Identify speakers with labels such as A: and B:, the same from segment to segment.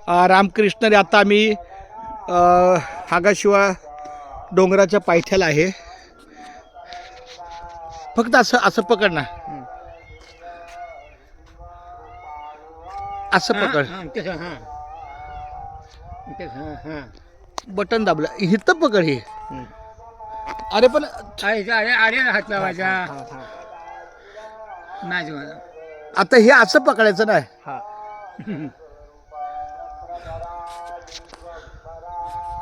A: रामकृष्ण रे. आता आम्ही हागाशिवा डोंगराच्या पायथ्याला आहे. फक्त असं असं पकड ना, असं पकड. बटन दाबलं इथं पकड हे. अरे पण
B: हात लावायचा नाही माझा.
A: आता हे असं पकडायचं नाही.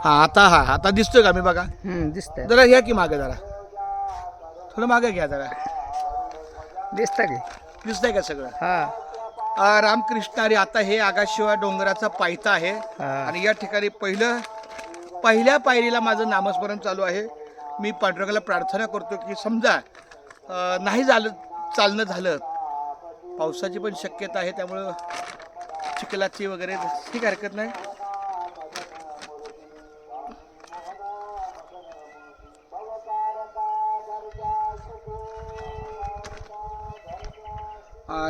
A: हा आता दिसतोय का मी? बघा
B: दिसतंय
A: जरा घ्या की मागे, जरा थोडं मागे घ्या जरा.
B: दिसतंय की
A: दिसतंय का सगळं?
B: हा
A: रामकृष्ण हरी. आता हे आगाशिवा डोंगराचा पायथा आहे आणि या ठिकाणी पहिल्या पायरीला माझं नामस्मरण चालू आहे. मी पांडुरंगाला प्रार्थना करतो की समजा नाही चालणं झालं, पावसाची पण शक्यता आहे, त्यामुळं चिखलाची वगैरे ठीक हरकत नाही.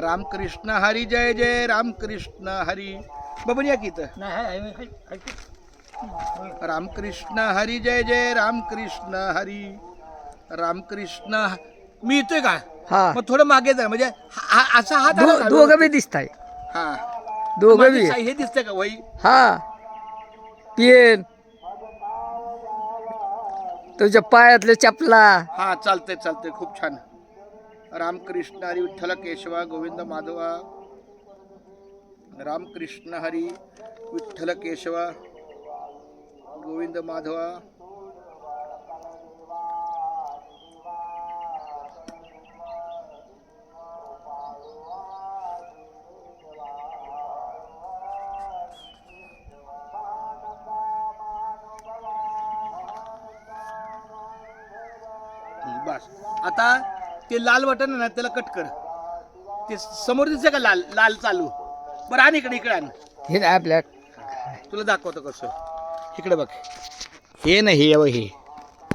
A: रामकृष्ण हरी. जय जय रामकृष्ण हरी. बबन या की इथं. रामकृष्ण हरी. जय जय रामकृष्ण हरी. रामकृष्ण. मी येतोय का?
B: हा
A: मग थोडं मागे जा, म्हणजे असा हात आला ना.
B: दोघं बी दिसताय.
A: हा
B: दोघं बी.
A: हे दिसतंय का वही?
B: हा पेन तुझ्या पायातल्या चपला.
A: हा चालतंय खूप छान. रामकृष्ण हरी. विठ्ठल केशवा गोविंद माधवा. रामकृष्ण हरी. विठ्ठल केशवा गोविंद माधवा. बस. आता ते लाल बटन आहे ना, त्याला कट कर. ते समोर दिसतंय का लाल लाल चालू? बरं आण इकडे आण.
B: हे आपल्या
A: तुला दाखवतो कसं. इकडे बघ. हे नाही हे